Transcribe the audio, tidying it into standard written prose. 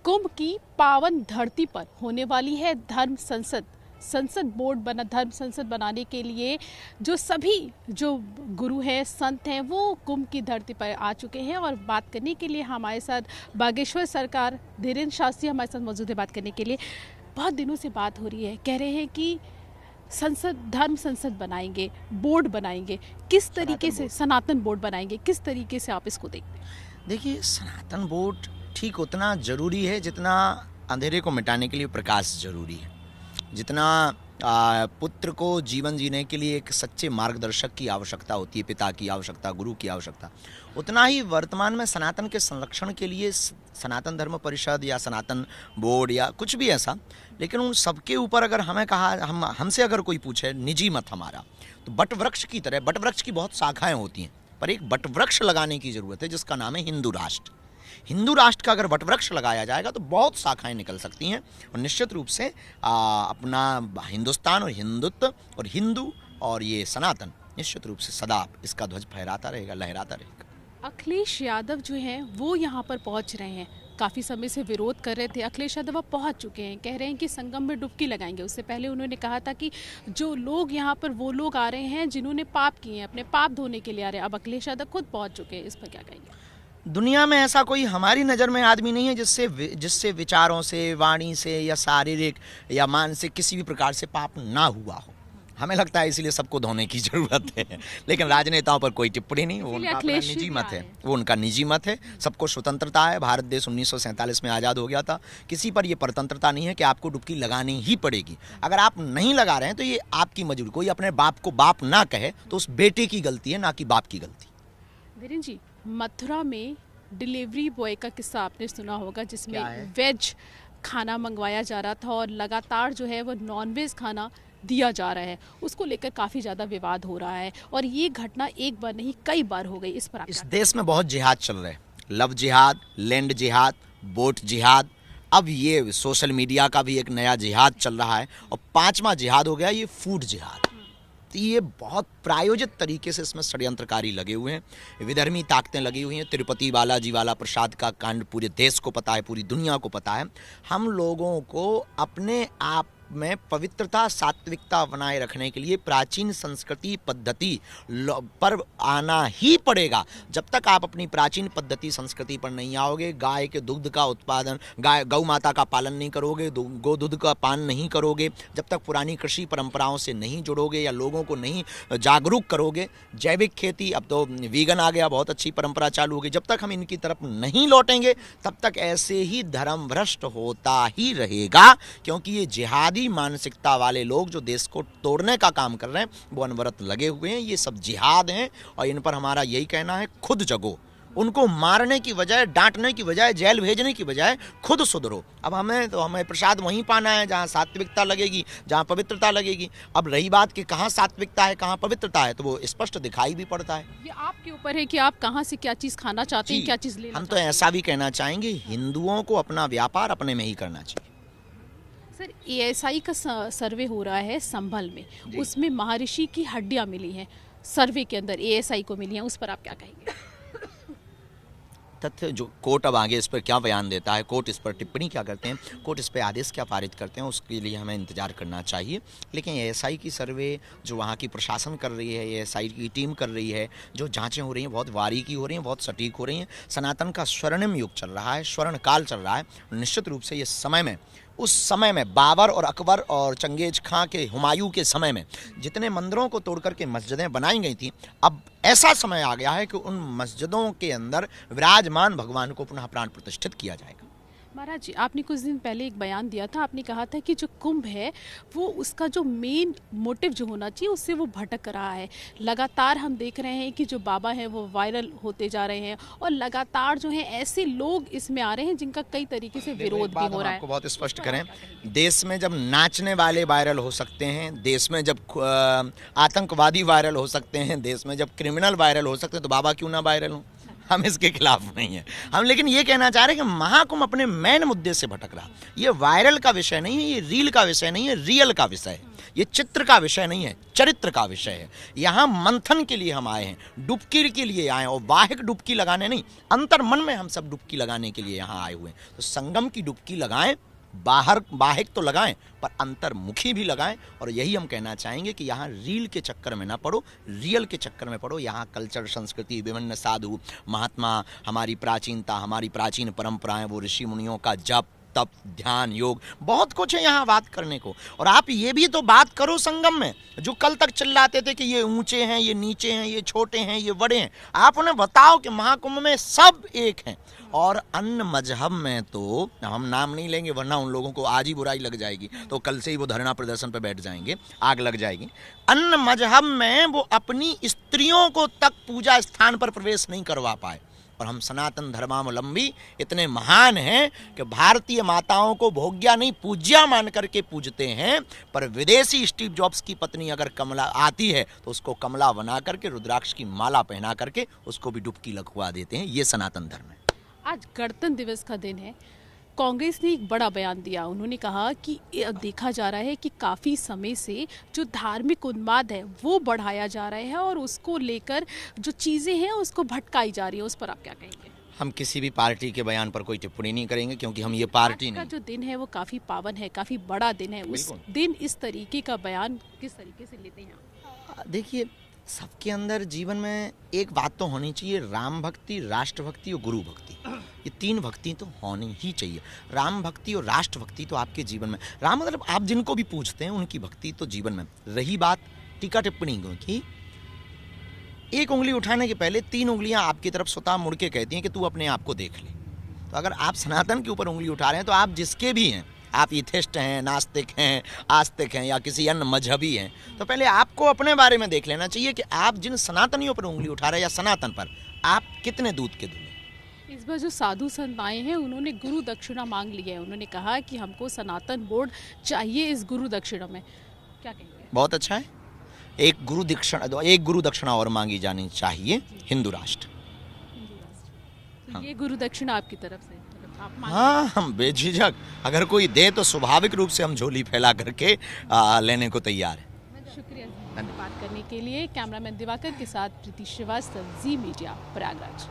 कुंभ की पावन धरती पर होने वाली है धर्म संसद। धर्म संसद बनाने के लिए जो गुरु हैं, संत हैं, वो कुंभ की धरती पर आ चुके हैं। और बात करने के लिए हमारे साथ बागेश्वर सरकार धीरेन्द्र शास्त्री हमारे साथ मौजूद है। बात करने के लिए बहुत दिनों से बात हो रही है, कह रहे हैं कि धर्म संसद बनाएंगे, बोर्ड बनाएंगे। किस तरीके से सनातन बोर्ड बनाएंगे, किस तरीके से आप इसको देखते हैं? देखिए, सनातन बोर्ड ठीक उतना ज़रूरी है जितना अंधेरे को मिटाने के लिए प्रकाश ज़रूरी है। जितना पुत्र को जीवन जीने के लिए एक सच्चे मार्गदर्शक की आवश्यकता होती है, पिता की आवश्यकता, गुरु की आवश्यकता, उतना ही वर्तमान में सनातन के संरक्षण के लिए सनातन धर्म परिषद या सनातन बोर्ड या कुछ भी ऐसा, लेकिन उन सबके ऊपर अगर हमें हमसे अगर कोई पूछे निजी मत हमारा, तो बट वृक्ष की तरह, बट वृक्ष की बहुत शाखाएं होती हैं, पर एक बट वृक्ष लगाने की ज़रूरत है जिसका नाम है हिंदू राष्ट्र। हिंदू राष्ट्र का अगर वटवृक्ष लगाया जाएगा तो बहुत शाखाएं निकल सकती हैं और निश्चित रूप से अपना हिंदुस्तान और हिंदुत्व और हिंदू और ये सनातन निश्चित रूप से सदा इसका ध्वज फहराता रहेगा, लहराता रहेगा। अखिलेश यादव जो हैं वो यहाँ पर पहुँच रहे हैं। काफ़ी समय से विरोध कर रहे थे, अखिलेश यादव अब पहुँच चुके हैं, कह रहे हैं कि संगम में डुबकी लगाएंगे। उससे पहले उन्होंने कहा था कि जो लोग यहाँ पर वो लोग आ रहे हैं जिन्होंने पाप किए हैं, अपने पाप धोने के लिए आ रहे हैं। अब अखिलेश यादव खुद पहुँच चुके हैं, इस पर क्या कहेंगे? दुनिया में ऐसा कोई हमारी नज़र में आदमी नहीं है जिससे विचारों से, वाणी से या शारीरिक या मानसिक किसी भी प्रकार से पाप ना हुआ हो। हमें लगता है इसलिए सबको धोने की ज़रूरत है, लेकिन राजनेताओं पर कोई टिप्पणी नहीं, वो उनका अपना निजी मत है, वो उनका निजी मत है। सबको स्वतंत्रता है। भारत देश 1947 में आज़ाद हो गया था। किसी पर ये परतंत्रता नहीं है कि आपको डुबकी लगानी ही पड़ेगी। अगर आप नहीं लगा रहे हैं तो ये आपकी मजबूरी। कोई अपने बाप को बाप ना कहे तो उस बेटे की गलती है, ना कि बाप की गलती। धीरेन्द्र जी, मथुरा में डिलीवरी बॉय का किस्सा आपने सुना होगा, जिसमें वेज खाना मंगवाया जा रहा था और लगातार जो है वो नॉनवेज खाना दिया जा रहा है। उसको लेकर काफ़ी ज़्यादा विवाद हो रहा है और ये घटना एक बार नहीं कई बार हो गई। इस पर इस देश में बहुत जिहाद चल रहे हैं, लव जिहाद, लैंड जिहाद, बोट जिहाद। अब ये सोशल मीडिया का भी एक नया जिहाद चल रहा है और 5वां जिहाद हो गया ये फूड जिहाद। तो ये बहुत प्रायोजित तरीके से इसमें षड्यंत्रकारी लगे हुए हैं, विधर्मी ताकतें लगी हुई हैं। तिरुपति बालाजी वाला प्रसाद का कांड पूरे देश को पता है, पूरी दुनिया को पता है। हम लोगों को अपने आप में पवित्रता, सात्विकता बनाए रखने के लिए प्राचीन संस्कृति पद्धति पर आना ही पड़ेगा। जब तक आप अपनी प्राचीन पद्धति संस्कृति पर नहीं आओगे, गाय के दुग्ध का उत्पादन, गौ माता का पालन नहीं करोगे, गो दूध का पान नहीं करोगे, जब तक पुरानी कृषि परंपराओं से नहीं जुड़ोगे या लोगों को नहीं जागरूक करोगे, जैविक खेती, अब तो वीगन आ गया, बहुत अच्छी परंपरा चालू होगी, जब तक हम इनकी तरफ नहीं लौटेंगे तब तक ऐसे ही धर्म भ्रष्ट होता ही रहेगा। क्योंकि ये जिहादी मानसिकता वाले लोग जो देश को तोड़ने का काम कर रहे हैं वो अनवरत लगे हुए हैं। ये सब जिहाद हैं और इन पर हमारा यही कहना है, खुद जगो। उनको मारने की बजाय, डांटने की बजाय, जेल भेजने की बजाय खुद सुधरो। अब हमें प्रसाद वहीं पाना है जहाँ सात्विकता लगेगी, जहाँ पवित्रता लगेगी। अब रही बात कि कहाँ सात्विकता है, कहाँ पवित्रता है, तो वो स्पष्ट दिखाई भी पड़ता है। ये आपके ऊपर है कि आप कहाँ से क्या चीज़ खाना चाहते हैं, क्या चीज़ लेना। हम तो ऐसा भी कहना चाहेंगे, हिंदुओं को अपना व्यापार अपने में ही करना चाहिए। सर, एएसआई का सर्वे हो रहा है संभल में, उसमें महर्षि की हड्डियां मिली हैं सर्वे के अंदर, एएसआई को मिली हैं, उस पर आप क्या कहेंगे? तथ्य जो कोर्ट अब आगे इस पर क्या बयान देता है, कोर्ट इस पर टिप्पणी क्या करते हैं, कोर्ट इस पर आदेश क्या पारित करते हैं, उसके लिए हमें इंतजार करना चाहिए। लेकिन एएसआई की सर्वे जो वहाँ की प्रशासन कर रही है, एएसआई की टीम कर रही है, जो जांचें हो रही हैं बहुत बारीकी हो रही हैं, बहुत सटीक हो रही हैं। सनातन का स्वर्णिम युग चल रहा है, स्वर्ण काल चल रहा है। निश्चित रूप से ये समय में, उस समय में बाबर और अकबर और चंगेज खां के, हुमायूं के समय में जितने मंदिरों को तोड़ करके मस्जिदें बनाई गई थी, अब ऐसा समय आ गया है कि उन मस्जिदों के अंदर विराजमान भगवान को पुनः प्राण प्रतिष्ठित किया जाएगा। महाराज जी, आपने कुछ दिन पहले एक बयान दिया था, आपने कहा था कि जो कुंभ है वो उसका जो मेन मोटिव जो होना चाहिए उससे वो भटक रहा है। लगातार हम देख रहे हैं कि जो बाबा हैं वो वायरल होते जा रहे हैं और लगातार जो है ऐसे लोग इसमें आ रहे हैं जिनका कई तरीके से विरोध भी हो रहा है। आपको बहुत स्पष्ट करें, देश में जब नाचने वाले वायरल हो सकते हैं, देश में जब आतंकवादी वायरल हो सकते हैं, देश में जब क्रिमिनल वायरल हो सकते हैं, तो बाबा क्यों ना वायरल हो? हम इसके खिलाफ नहीं है। हम लेकिन ये कहना चाह रहे हैं कि महाकुंभ अपने मेन मुद्दे से भटक रहा। ये वायरल का विषय नहीं है, ये रील का विषय नहीं है, रियल का विषय है। ये चित्र का विषय नहीं है, चरित्र का विषय है। यहाँ मंथन के लिए हम आए हैं, डुबकी के लिए आए हैं, और बाहिक डुबकी लगाने नहीं, अंतर मन में हम सब डुबकी लगाने के लिए यहाँ आए हुए हैं। तो संगम की डुबकी लगाएं, बाहिक तो लगाएं पर अंतर्मुखी भी लगाएं। और यही हम कहना चाहेंगे कि यहाँ रील के चक्कर में ना पड़ो, रियल के चक्कर में पड़ो। यहाँ कल्चर, संस्कृति, विभिन्न साधु महात्मा, हमारी प्राचीनता, हमारी प्राचीन परंपराएं, वो ऋषि मुनियों का जप तप ध्यान योग, बहुत कुछ है यहाँ बात करने को। और आप ये भी तो बात करो संगम में, जो कल तक चिल्लाते थे कि ये ऊंचे हैं, ये नीचे हैं, ये छोटे हैं, ये बड़े हैं, आप उन्हें बताओ कि महाकुंभ में सब एक हैं। और अन्य मजहब में तो हम नाम नहीं लेंगे वरना उन लोगों को आज ही बुराई लग जाएगी, तो कल से ही वो धरना प्रदर्शन पर बैठ जाएंगे, आग लग जाएगी। अन्य मजहब में वो अपनी स्त्रियों को तक पूजा स्थान पर प्रवेश नहीं करवा पाए, और हम सनातन धर्मावलंबी इतने महान हैं कि भारतीय माताओं को भोग्या नहीं पूज्या मान करके पूजते हैं। पर विदेशी स्टीव जॉब्स की पत्नी अगर कमला आती है तो उसको कमला बना करके रुद्राक्ष की माला पहना करके उसको भी डुबकी लगवा देते हैं। ये सनातन धर्म है। आज गणतंत्र दिवस का दिन है। कांग्रेस ने एक बड़ा बयान दिया। उन्होंने कहा कि देखा जा रहा है कि काफ़ी समय से जो धार्मिक उन्माद है वो बढ़ाया जा रहा है, और उसको लेकर जो चीज़ें हैं उसको भटकाई जा रही है। उस पर आप क्या कहेंगे? हम किसी भी पार्टी के बयान पर कोई टिप्पणी नहीं करेंगे, क्योंकि हम ये पार्टी नहीं। जो दिन है वो काफ़ी पावन है, काफ़ी बड़ा दिन है। उस दिन इस तरीके का बयान किस तरीके से लेते हैं? देखिए, सबके अंदर जीवन में एक बात तो होनी चाहिए, राम भक्ति, राष्ट्र भक्ति और गुरु भक्ति। ये तीन भक्ति तो होनी ही चाहिए। राम भक्ति और राष्ट्र भक्ति तो आपके जीवन में, राम मतलब आप जिनको भी पूछते हैं उनकी भक्ति तो जीवन में। रही बात टीका टिप्पणी की, एक उंगली उठाने के पहले तीन उंगलियां आपकी तरफ स्वतः मुड़ के कहती हैं कि तू अपने आप को देख ले। तो अगर आप सनातन के ऊपर उंगली उठा रहे हैं तो आप जिसके भी हैं, आप इथेस्ट हैं, नास्तिक हैं, आस्तिक हैं, या किसी अन्य मजहबी हैं, तो पहले आपको अपने बारे में देख लेना चाहिए कि आप जिन सनातनियों पर उंगली उठा रहे हैं या सनातन पर, आप कितने दूध के दूल्हे। इस बार जो साधु संत आए हैं उन्होंने गुरु दक्षिणा मांग ली है। उन्होंने कहा कि हमको सनातन बोर्ड चाहिए इस गुरु दक्षिणा में, क्या कहेंगे? बहुत अच्छा है। एक गुरु दक्षिणा और मांगी जानी चाहिए, हिंदू राष्ट्र। तो ये गुरु दक्षिणा आपकी तरफ से हाँ, हम बेझिझक, अगर कोई दे तो स्वाभाविक रूप से हम झोली फैला करके लेने को तैयार है। शुक्रिया बात करने के लिए। कैमरामैन दिवाकर के साथ प्रीति श्रीवास्तव, जी मीडिया, प्रयागराज।